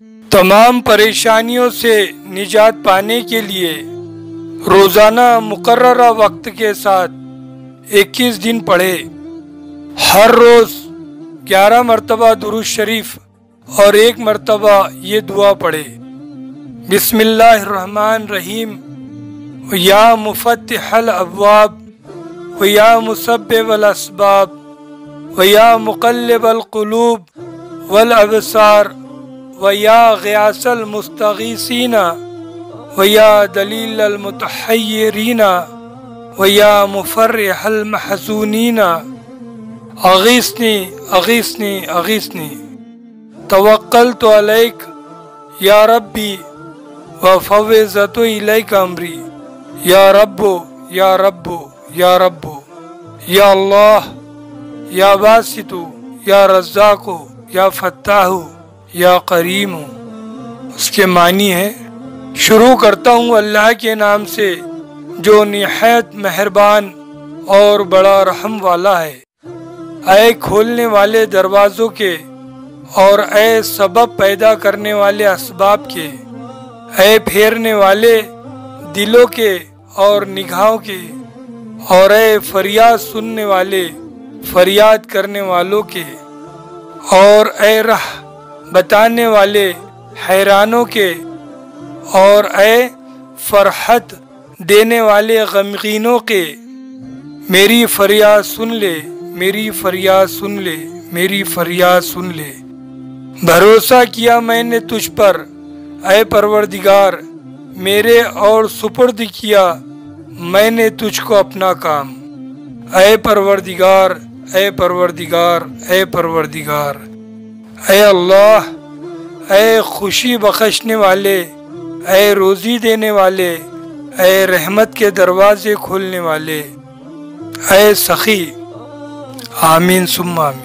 تمام پریشانیوں سے نجات پانے کے لیے روزانہ مقررہ وقت کے ساتھ 21 دن پڑھے۔ ہر روز 11 مرتبہ درود شریف اور 1 مرتبہ یہ دعا پڑھے، بسم اللہ الرحمن الرحیم، یا مفتح الابواب ویا مسبب الاسباب ویا مقلب القلوب والابصار ویا غیاث المستغیثین ویا دلیل المتحیرین ویا مفرح المحزونین، اغیثنی اغیثنی اغیثنی، توکلت علیک یا ربی وفوضت الیک امری، یا رب یا رب یا رب، یا اللہ یا باسط یا رزاق یا فتاح یا کریم۔ اس کے معنی ہے، شروع کرتا ہوں اللہ کے نام سے جو نہایت مہربان اور بڑا رحم والا ہے۔ اے کھولنے والے دروازوں کے اور اے سبب پیدا کرنے والے اسباب کے، اے پھیرنے والے دلوں کے اور نگاہوں کے، اور اے فریاد سننے والے فریاد کرنے والوں کے، اور اے راہ بتانے والے حیرانوں کے، اور اے فرحت دینے والے غمگینوں کے، میری فریاد سن لے، میری فریاد سن لے، میری فریاد سن لے۔ بھروسہ کیا میں نے تجھ پر اے پروردگار میرے، اور سپرد کیا میں نے تجھ کو اپنا کام۔ اے پروردگار، اے پروردگار، اے پروردگار، اے اللہ، اے خوشی بخشنے والے، اے روزی دینے والے، اے رحمت کے دروازے کھولنے والے، اے سخی، آمین ثم آمین۔